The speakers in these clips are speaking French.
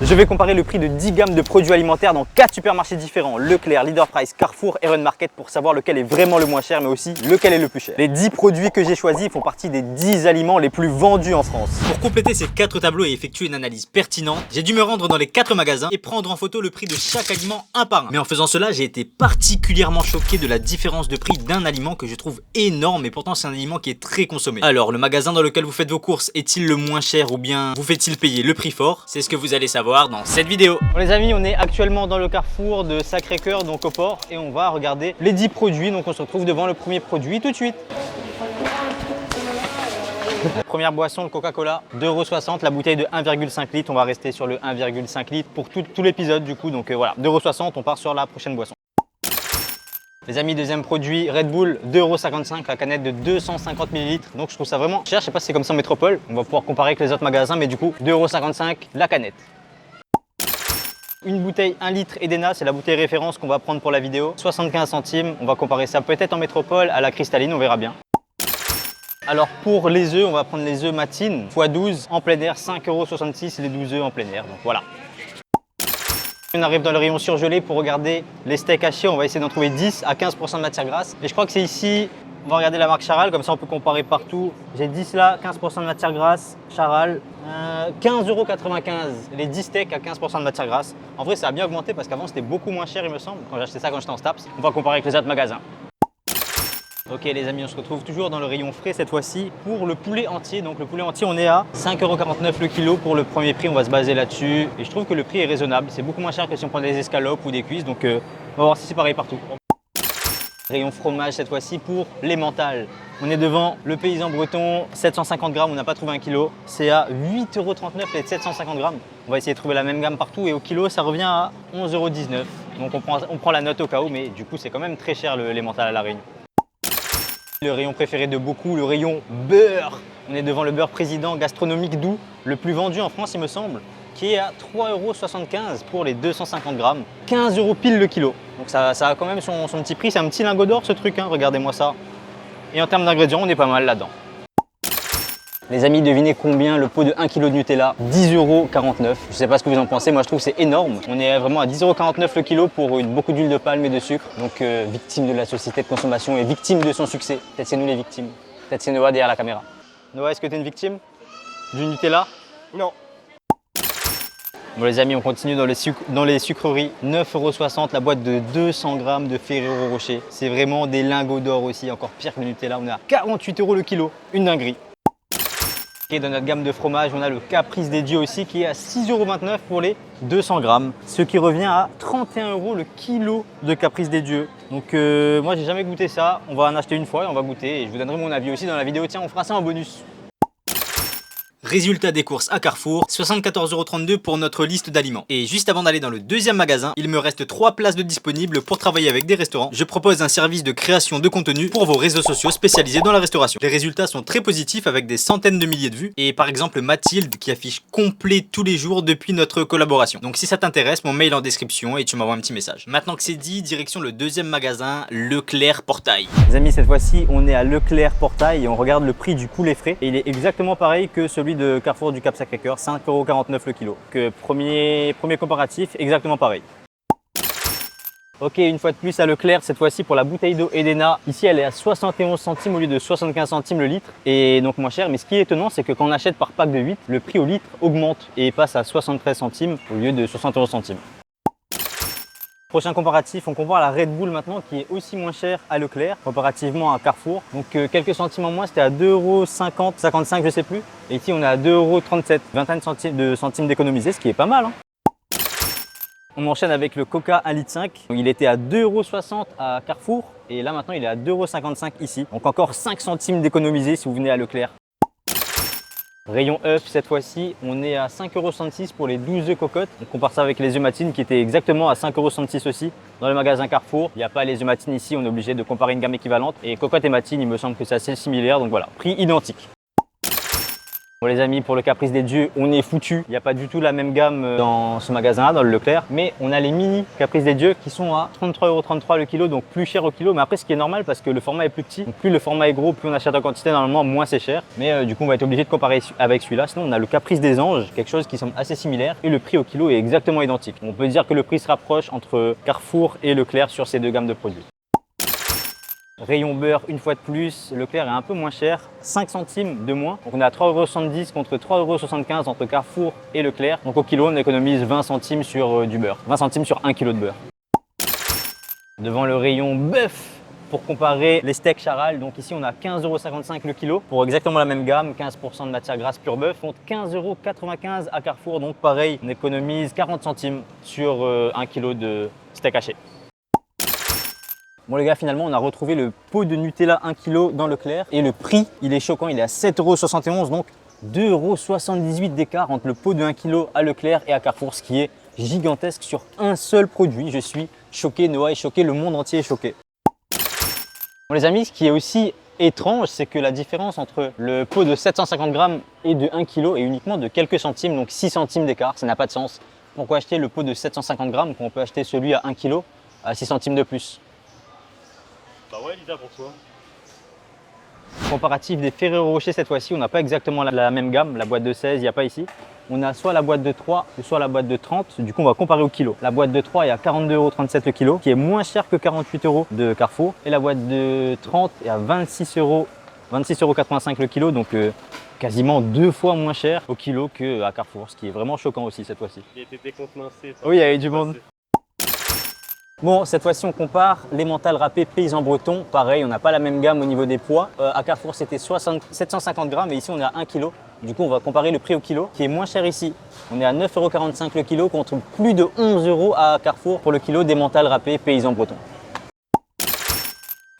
Je vais comparer le prix de 10 gammes de produits alimentaires dans 4 supermarchés différents, Leclerc, Leader Price, Carrefour et Run Market, pour savoir lequel est vraiment le moins cher mais aussi lequel est le plus cher. Les 10 produits que j'ai choisis font partie des 10 aliments les plus vendus en France. Pour compléter ces 4 tableaux et effectuer une analyse pertinente, j'ai dû me rendre dans les 4 magasins et prendre en photo le prix de chaque aliment un par un. Mais en faisant cela, j'ai été particulièrement choqué de la différence de prix d'un aliment que je trouve énorme et pourtant c'est un aliment qui est très consommé. Alors, le magasin dans lequel vous faites vos courses est-il le moins cher ou bien vous fait-il payer le prix fort? C'est ce que vous allez savoir dans cette vidéo. Bon les amis, on est actuellement dans le carrefour de Sacré-Cœur, donc au port, et on va regarder les 10 produits. Donc on se retrouve devant le premier produit tout de suite. Première boisson, le Coca-Cola, 2,60 €, la bouteille de 1,5 litres. On va rester sur le 1,5 litres pour tout l'épisode du coup. Donc voilà, 2,60 €, on part sur la prochaine boisson. Les amis, deuxième produit, Red Bull, 2,55 €, la canette de 250 ml. Donc je trouve ça vraiment cher, je sais pas si c'est comme ça en métropole. On va pouvoir comparer avec les autres magasins, mais du coup, 2,55 € la canette. Une bouteille 1 litre Edena, c'est la bouteille référence qu'on va prendre pour la vidéo. 75 centimes, on va comparer ça peut-être en métropole à la cristalline, on verra bien. Alors pour les œufs, on va prendre les œufs Matine x 12 en plein air, 5,66 € les 12 œufs en plein air. Donc voilà. On arrive dans le rayon surgelé pour regarder les steaks hachés. On va essayer d'en trouver 10 à 15% de matière grasse. Et je crois que c'est ici. On va regarder la marque Charal, comme ça on peut comparer partout. J'ai 10 là, 15% de matière grasse, Charal, 15,95 € les 10 steaks à 15% de matière grasse. En vrai, ça a bien augmenté parce qu'avant c'était beaucoup moins cher, il me semble, quand j'ai acheté ça quand j'étais en Staps. On va comparer avec les autres magasins. Ok les amis, on se retrouve toujours dans le rayon frais cette fois-ci pour le poulet entier. Donc le poulet entier, on est à 5,49 € le kilo pour le premier prix, on va se baser là-dessus. Et je trouve que le prix est raisonnable, c'est beaucoup moins cher que si on prend des escalopes ou des cuisses. Donc on va voir si c'est pareil partout. Rayon fromage cette fois-ci pour les mentales. On est devant le paysan breton, 750 grammes, on n'a pas trouvé un kilo. C'est à 8,39 € les 750 grammes. On va essayer de trouver la même gamme partout et au kilo ça revient à 11,19 €. Donc on prend la note au cas où, mais du coup c'est quand même très cher les mentales à la Réunion. Le rayon préféré de beaucoup, le rayon beurre. On est devant le beurre président gastronomique doux, le plus vendu en France il me semble, qui est à 3,75 € pour les 250 grammes, 15 € pile le kilo. Donc ça a quand même son petit prix, c'est un petit lingot d'or ce truc, hein, regardez-moi ça. Et en termes d'ingrédients, on est pas mal là-dedans. Les amis, devinez combien le pot de 1 kg de Nutella? 10,49 €. Je sais pas ce que vous en pensez, moi je trouve que c'est énorme. On est vraiment à 10,49 € le kilo pour beaucoup d'huile de palme et de sucre. Donc victime de la société de consommation et victime de son succès. Peut-être c'est nous les victimes. Peut-être c'est Noah derrière la caméra. Noah, est-ce que tu es une victime du Nutella? Non. Bon les amis, on continue dans les sucreries. 9,60 € la boîte de 200 grammes de Ferrero Rocher. C'est vraiment des lingots d'or aussi, encore pire que le Nutella. On est à 48 € le kilo, une dinguerie. Et dans notre gamme de fromage, on a le Caprice des Dieux aussi qui est à 6,29 € pour les 200 grammes. Ce qui revient à 31 € le kilo de Caprice des Dieux. Donc moi j'ai jamais goûté ça. On va en acheter une fois et on va goûter. Et je vous donnerai mon avis aussi dans la vidéo. Tiens, on fera ça en bonus. Résultat des courses à Carrefour, 74,32 € pour notre liste d'aliments. Et juste avant d'aller dans le deuxième magasin, il me reste 3 places de disponibles pour travailler avec des restaurants. Je propose un service de création de contenu pour vos réseaux sociaux spécialisés dans la restauration. Les résultats sont très positifs avec des centaines de milliers de vues. Et par exemple Mathilde qui affiche complet tous les jours depuis notre collaboration. Donc si ça t'intéresse, mon mail en description et tu m'envoies un petit message. Maintenant que c'est dit, direction le deuxième magasin, Leclerc Portail. Les amis, cette fois-ci, on est à Leclerc Portail et on regarde le prix du poulet frais. Et il est exactement pareil que celui de Carrefour du Cap Sacré-Cœur, 5,49 € le kilo. Que premier comparatif, exactement pareil. Ok, une fois de plus à Leclerc, cette fois-ci pour la bouteille d'eau Edena. Ici, elle est à 71 centimes au lieu de 75 centimes le litre. Et donc moins cher. Mais ce qui est étonnant, c'est que quand on achète par pack de 8, le prix au litre augmente et passe à 73 centimes au lieu de 71 centimes. Prochain comparatif, on compare la Red Bull maintenant qui est aussi moins cher à Leclerc comparativement à Carrefour. Donc quelques centimes en moins, c'était à 2,50 €, 55 je sais plus. Et ici on est à 2,37 €, vingtaine de centimes d'économiser, ce qui est pas mal, hein. On enchaîne avec le Coca 1,5 litre. Il était à 2,60 € à Carrefour et là maintenant il est à 2,55 € ici. Donc encore 5 centimes d'économiser si vous venez à Leclerc. Rayon œufs, cette fois-ci, on est à 5,66 € pour les 12 œufs cocottes. On compare ça avec les œufs Matine qui étaient exactement à 5,66 € aussi. Dans le magasin Carrefour, il n'y a pas les œufs Matine ici, on est obligé de comparer une gamme équivalente. Et cocotte et Matine, il me semble que c'est assez similaire, donc voilà, prix identique. Bon les amis, pour le caprice des dieux, on est foutu. Il n'y a pas du tout la même gamme dans ce magasin-là, dans le Leclerc. Mais on a les mini caprice des dieux qui sont à 33,33 € le kilo, donc plus cher au kilo. Mais après, ce qui est normal parce que le format est plus petit. Donc plus le format est gros, plus on achète en quantité, normalement, moins c'est cher. Mais du coup, on va être obligé de comparer avec celui-là. Sinon, on a le caprice des anges, quelque chose qui semble assez similaire. Et le prix au kilo est exactement identique. On peut dire que le prix se rapproche entre Carrefour et Leclerc sur ces deux gammes de produits. Rayon beurre, une fois de plus, Leclerc est un peu moins cher, 5 centimes de moins. Donc on est à 3,70 € contre 3,75 € entre Carrefour et Leclerc. Donc au kilo, on économise 20 centimes sur du beurre, 20 centimes sur 1 kg de beurre. Devant le rayon bœuf, pour comparer les steaks Charal, donc ici on a 15,55 € le kilo pour exactement la même gamme, 15% de matière grasse pure bœuf, contre 15,95 € à Carrefour. Donc pareil, on économise 40 centimes sur 1 kg de steak haché. Bon les gars, finalement on a retrouvé le pot de Nutella 1 kg dans Leclerc et le prix il est choquant, il est à 7,71 €, donc 2,78 € d'écart entre le pot de 1 kg à Leclerc et à Carrefour, ce qui est gigantesque sur un seul produit. Je suis choqué, Noah est choqué, le monde entier est choqué. Bon les amis, ce qui est aussi étrange, c'est que la différence entre le pot de 750 grammes et de 1 kg est uniquement de quelques centimes, donc 6 centimes d'écart, ça n'a pas de sens. Pourquoi acheter le pot de 750 grammes quand on peut acheter celui à 1 kg à 6 centimes de plus? Bah ouais Lisa, pour toi. Comparatif des Ferrero Rocher cette fois-ci, on n'a pas exactement la même gamme, la boîte de 16, il n'y a pas ici. On a soit la boîte de 3 ou soit la boîte de 30, du coup on va comparer au kilo. La boîte de 3 est à 42,37 € le kilo, qui est moins cher que 48 € de Carrefour. Et la boîte de 30 est à 26,85 € le kilo, donc quasiment 2 fois moins cher au kilo qu'à Carrefour, ce qui est vraiment choquant aussi cette fois-ci. Il était décontenancé. Oui, il y avait du monde. Bon, cette fois-ci, on compare les mentales râpées paysan breton. Pareil, on n'a pas la même gamme au niveau des poids. À Carrefour, c'était 750 grammes et ici, on est à 1 kg. Du coup, on va comparer le prix au kilo, qui est moins cher ici. On est à 9,45 € le kilo contre plus de 11 € à Carrefour pour le kilo des mentales râpées paysan breton.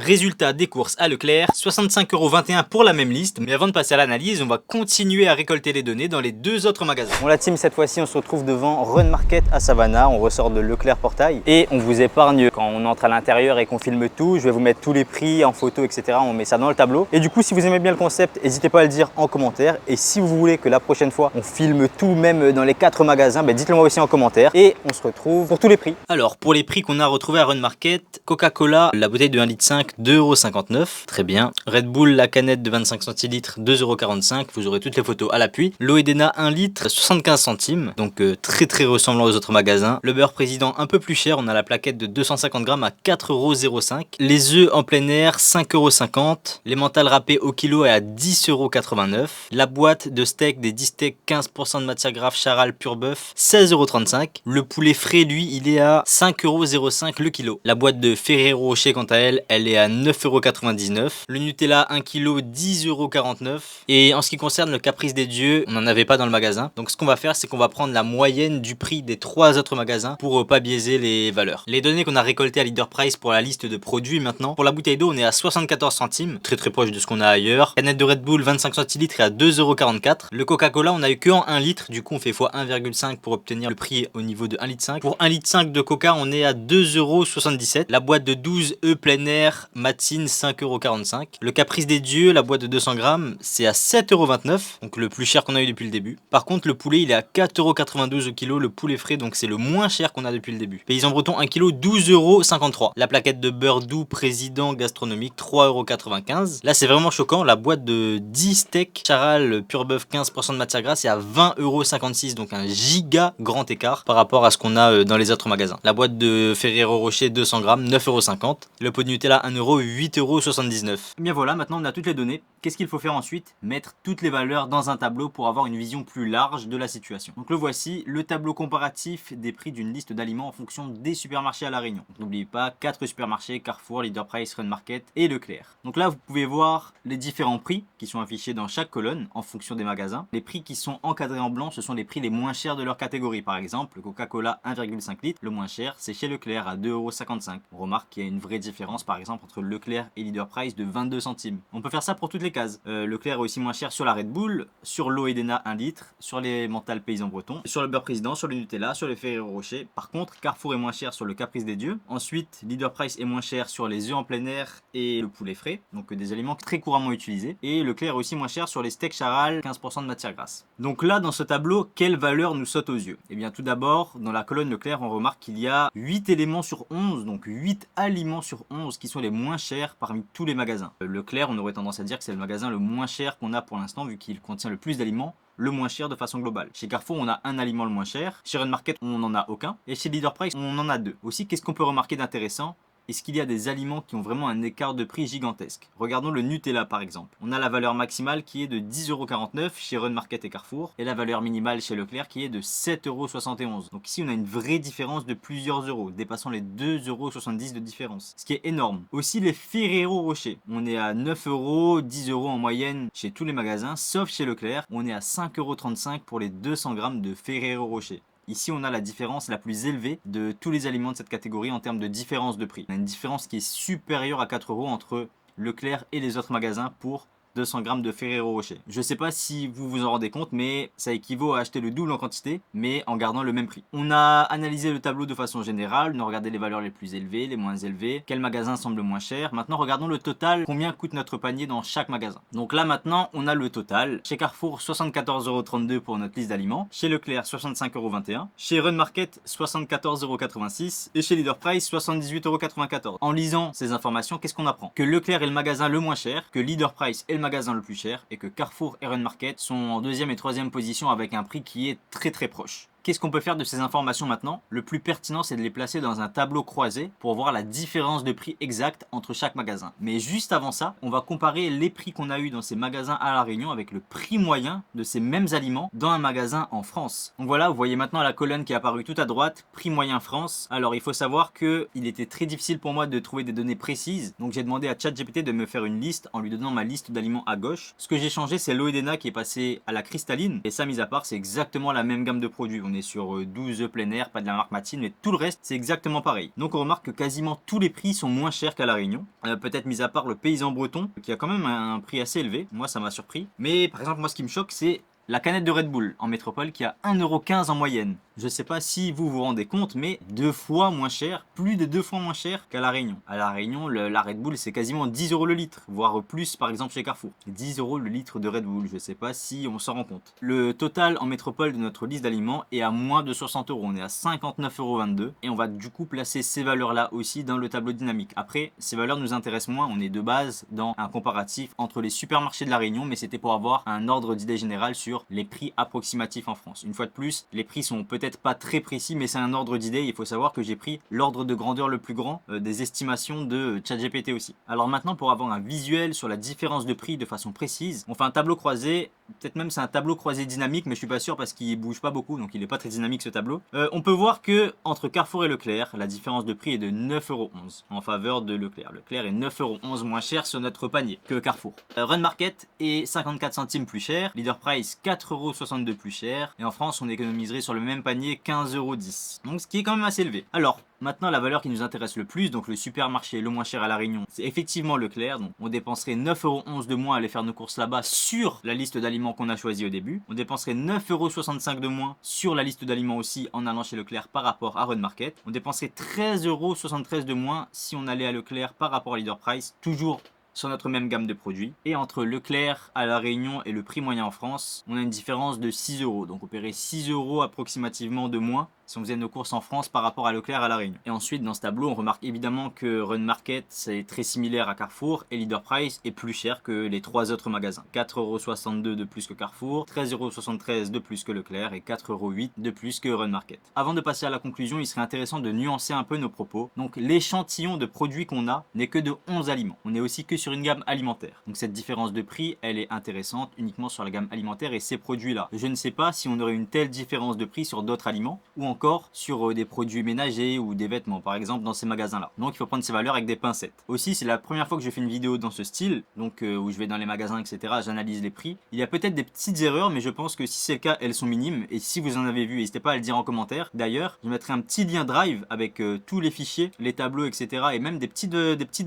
Résultat des courses à Leclerc, 65,21 € pour la même liste. Mais avant de passer à l'analyse, on va continuer à récolter les données dans les deux autres magasins. Bon la team, cette fois-ci on se retrouve devant Run Market à Savannah, on ressort de Leclerc Portail et on vous épargne quand on entre à l'intérieur et qu'on filme tout. Je vais vous mettre tous les prix en photo, etc. On met ça dans le tableau. Et du coup, si vous aimez bien le concept, n'hésitez pas à le dire en commentaire. Et si vous voulez que la prochaine fois on filme tout, même dans les 4 magasins, dites-le moi aussi en commentaire. Et on se retrouve pour tous les prix. Alors pour les prix qu'on a retrouvés à Run Market, Coca-Cola, la bouteille de 1,5 litre, 2,59 €, très bien. Red Bull, la canette de 25 centilitres, 2,45 €, vous aurez toutes les photos à l'appui. L'eau Edena 1 litre, 75 centimes, donc très ressemblant aux autres magasins. Le beurre président un peu plus cher, on a la plaquette de 250 grammes à 4,05 €. Les œufs en plein air, 5,50 €. Les mentales râpées au kilo est à 10,89 €. La boîte de steak des 10 steaks 15% de matière grasse Charal pur bœuf, 16,35 €. Le poulet frais, lui, il est à 5,05 € le kilo. La boîte de Ferrero Rocher, quant à elle, elle est à 9,99 €. Le Nutella 1 kg, 10,49 €. Et en ce qui concerne le caprice des dieux, on n'en avait pas dans le magasin. Donc ce qu'on va faire, c'est qu'on va prendre la moyenne du prix des 3 autres magasins pour pas biaiser les valeurs. Les données qu'on a récoltées à Leader Price pour la liste de produits maintenant. Pour la bouteille d'eau, on est à 74 centimes, très proche de ce qu'on a ailleurs. Canette de Red Bull 25 centilitres est à 2,44 €. Le Coca-Cola, on a eu que en 1 litre, du coup on fait x 1,5 pour obtenir le prix au niveau de 1,5 litre. Pour 1,5 litre de Coca, on est à 2,77 €. La boîte de 12 œufs plein air Matine, 5,45 €. Le caprice des dieux, la boîte de 200 grammes, c'est à 7,29 €, donc le plus cher qu'on a eu depuis le début. Par contre, le poulet, il est à 4,92 € au kilo, le poulet frais, donc c'est le moins cher qu'on a depuis le début. Paysan breton, 1 kg, 12,53 €. La plaquette de beurre doux président gastronomique, 3,95 €. Là, c'est vraiment choquant, la boîte de 10 steaks Charal pur bœuf 15% de matière grasse, c'est à 20,56 €, donc un giga grand écart par rapport à ce qu'on a dans les autres magasins. La boîte de Ferrero Rocher 200 grammes, 9,50 €. Le pot de Nutella 1 €, 8,79 €. Bien voilà, maintenant on a toutes les données. Qu'est-ce qu'il faut faire ensuite? Mettre toutes les valeurs dans un tableau pour avoir une vision plus large de la situation. Donc le voici, le tableau comparatif des prix d'une liste d'aliments en fonction des supermarchés à La Réunion. N'oubliez pas, 4 supermarchés, Carrefour, Leader Price, Run Market et Leclerc. Donc là, vous pouvez voir les différents prix qui sont affichés dans chaque colonne en fonction des magasins. Les prix qui sont encadrés en blanc, ce sont les prix les moins chers de leur catégorie. Par exemple, le Coca-Cola 1,5 litre, le moins cher, c'est chez Leclerc à 2,55 €. On remarque qu'il y a une vraie différence, par exemple, entre Leclerc et Leader Price de 22 centimes. On peut faire ça pour toutes les cases. Leclerc est aussi moins cher sur la Red Bull, sur l'eau Edena 1 litre, sur les mentales paysans bretons, sur le beurre président, sur le Nutella, sur le Ferrero Rocher. Par contre, Carrefour est moins cher sur le Caprice des dieux. Ensuite, Leader Price est moins cher sur les œufs en plein air et le poulet frais, donc des aliments très couramment utilisés. Et Leclerc est aussi moins cher sur les steaks charal, 15% de matière grasse. Donc là, dans ce tableau, quelle valeur nous saute aux yeux? Eh bien, tout d'abord, dans la colonne Leclerc, on remarque qu'il y a 8 éléments sur 11, donc 8 aliments sur 11 qui sont les moins chers parmi tous les magasins. Leclerc, on aurait tendance à dire que c'est le magasin le moins cher qu'on a pour l'instant, vu qu'il contient le plus d'aliments, le moins cher de façon globale. Chez Carrefour, on a un aliment le moins cher. Chez Run Market, on n'en a aucun. Et chez Leader Price, on en a 2. Aussi, qu'est-ce qu'on peut remarquer d'intéressant? Est-ce qu'il y a des aliments qui ont vraiment un écart de prix gigantesque? Regardons le Nutella par exemple. On a la valeur maximale qui est de 10,49€ chez Run Market et Carrefour, et la valeur minimale chez Leclerc qui est de 7,71€. Donc ici on a une vraie différence de plusieurs euros, dépassant les 2,70€ de différence, ce qui est énorme. Aussi les Ferrero Rocher, on est à 9€, 10€ en moyenne chez tous les magasins, sauf chez Leclerc, on est à 5,35€ pour les 200 grammes de Ferrero Rocher. Ici, on a la différence la plus élevée de tous les aliments de cette catégorie en termes de différence de prix. On a une différence qui est supérieure à 4€ entre Leclerc et les autres magasins pour 200 grammes de Ferrero Rocher. Je sais pas si vous vous en rendez compte, mais ça équivaut à acheter le double en quantité, mais en gardant le même prix. On a analysé le tableau de façon générale, on a regardé les valeurs les plus élevées, les moins élevées, quel magasin semble moins cher. Maintenant, regardons le total, combien coûte notre panier dans chaque magasin. Donc là, maintenant, on a le total. Chez Carrefour, 74,32€ pour notre liste d'aliments. Chez Leclerc, 65,21€. Chez Run Market, 74,86€. Et chez Leader Price, 78,94€. En lisant ces informations, qu'est-ce qu'on apprend? Que Leclerc est le magasin le moins cher, que Leader Price est le magasin le plus cher et que Carrefour et Run Market sont en deuxième et troisième position avec un prix qui est très proche. Qu'est-ce qu'on peut faire de ces informations maintenant? Le plus pertinent, c'est de les placer dans un tableau croisé pour voir la différence de prix exacte entre chaque magasin. Mais juste avant ça, on va comparer les prix qu'on a eu dans ces magasins à La Réunion avec le prix moyen de ces mêmes aliments dans un magasin en France. Donc voilà, vous voyez maintenant la colonne qui est apparue tout à droite, prix moyen France. Alors il faut savoir que il était très difficile pour moi de trouver des données précises. Donc j'ai demandé à ChatGPT de me faire une liste en lui donnant ma liste d'aliments à gauche. Ce que j'ai changé, c'est l'eau Edena qui est passé à la cristalline. Et ça, mis à part, c'est exactement la même gamme de produits. On est sur 12 œufs plein air, pas de la marque Matine, mais tout le reste c'est exactement pareil. Donc on remarque que quasiment tous les prix sont moins chers qu'à La Réunion. Peut-être mis à part le paysan breton qui a quand même un prix assez élevé. Moi ça m'a surpris. Mais par exemple moi ce qui me choque c'est la canette de Red Bull en métropole qui a 1,15€ en moyenne. Je sais pas si vous vous rendez compte, mais 2 fois moins cher, plus de 2 fois moins cher qu'à La Réunion. À La Réunion, la Red Bull c'est quasiment 10€ le litre, voire plus par exemple chez Carrefour. 10€ le litre de Red Bull, je sais pas si on s'en rend compte. Le total en métropole de notre liste d'aliments est à moins de 60€, on est à 59,22€ et on va du coup placer ces valeurs là aussi dans le tableau dynamique. Après, ces valeurs nous intéressent moins, on est de base dans un comparatif entre les supermarchés de La Réunion, mais c'était pour avoir un ordre d'idée générale sur les prix approximatifs en France. Une fois de plus, les prix sont peut-être pas très précis, mais c'est un ordre d'idée. Il faut savoir que j'ai pris l'ordre de grandeur le plus grand des estimations de ChatGPT aussi. Alors maintenant, pour avoir un visuel sur la différence de prix de façon précise, on fait un tableau croisé. Peut-être même c'est un tableau croisé dynamique, mais je suis pas sûr parce qu'il bouge pas beaucoup, donc il est pas très dynamique ce tableau. On peut voir que entre Carrefour et Leclerc, la différence de prix est de 9,11€ en faveur de Leclerc. Leclerc est 9,11€ moins cher sur notre panier que Carrefour. Run Market est 54 centimes plus cher, Leader Price 4,62€ plus cher, et en France on économiserait sur le même panier 15,10€. Donc ce qui est quand même assez élevé. Alors, maintenant la valeur qui nous intéresse le plus, donc le supermarché le moins cher à La Réunion, c'est effectivement Leclerc. Donc on dépenserait 9,11€ de moins à aller faire nos courses là-bas sur la liste d'aliments qu'on a choisi au début. On dépenserait 9,65€ de moins sur la liste d'aliments aussi en allant chez Leclerc par rapport à Run Market. On dépenserait 13,73€ de moins si on allait à Leclerc par rapport à Leader Price, toujours sur notre même gamme de produits. Et entre Leclerc à La Réunion et le prix moyen en France, on a une différence de 6€. Donc on paierait 6€ approximativement de moins si on faisait nos courses en France par rapport à Leclerc à La Réunion. Et ensuite dans ce tableau on remarque évidemment que Run Market c'est très similaire à Carrefour et Leader Price est plus cher que les 3 autres magasins. 4,62€ de plus que Carrefour, 13,73€ de plus que Leclerc et 4,08€ de plus que Run Market. Avant de passer à la conclusion, il serait intéressant de nuancer un peu nos propos. Donc l'échantillon de produits qu'on a n'est que de 11 aliments. On est aussi que sur une gamme alimentaire. Donc cette différence de prix, elle est intéressante uniquement sur la gamme alimentaire et ces produits là. Je ne sais pas si on aurait une telle différence de prix sur d'autres aliments ou encore encore sur des produits ménagers ou des vêtements par exemple dans ces magasins-là. Donc il faut prendre ces valeurs avec des pincettes. Aussi, c'est la première fois que je fais une vidéo dans ce style, donc où je vais dans les magasins, etc. J'analyse les prix. Il y a peut-être des petites erreurs, mais je pense que si c'est le cas, elles sont minimes. Et si vous en avez vu, n'hésitez pas à le dire en commentaire. D'ailleurs, je mettrai un petit lien Drive avec tous les fichiers, les tableaux, etc. Et même des petites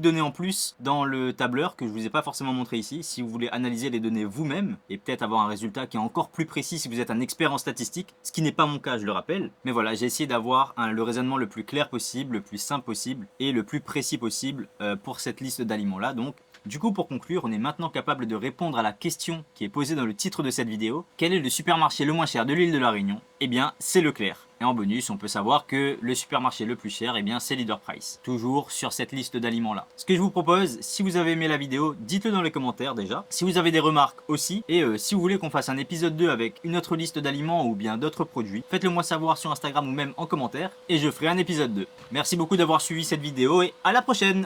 données en plus dans le tableur que je vous ai pas forcément montré ici. Si vous voulez analyser les données vous-même et peut-être avoir un résultat qui est encore plus précis si vous êtes un expert en statistique, ce qui n'est pas mon cas, je le rappelle. Mais voilà, j'ai essayé d'avoir le raisonnement le plus clair possible, le plus simple possible et le plus précis possible pour cette liste d'aliments là. Donc du coup, pour conclure, on est maintenant capable de répondre à la question qui est posée dans le titre de cette vidéo. Quel est le supermarché le moins cher de l'île de la Réunion? Eh bien, c'est Leclerc. Et en bonus, on peut savoir que le supermarché le plus cher, eh bien, c'est Leader Price. Toujours sur cette liste d'aliments là. Ce que je vous propose, si vous avez aimé la vidéo, dites-le dans les commentaires déjà. Si vous avez des remarques aussi. Et si vous voulez qu'on fasse un épisode 2 avec une autre liste d'aliments ou bien d'autres produits, faites-le moi savoir sur Instagram ou même en commentaire. Et je ferai un épisode 2. Merci beaucoup d'avoir suivi cette vidéo et à la prochaine!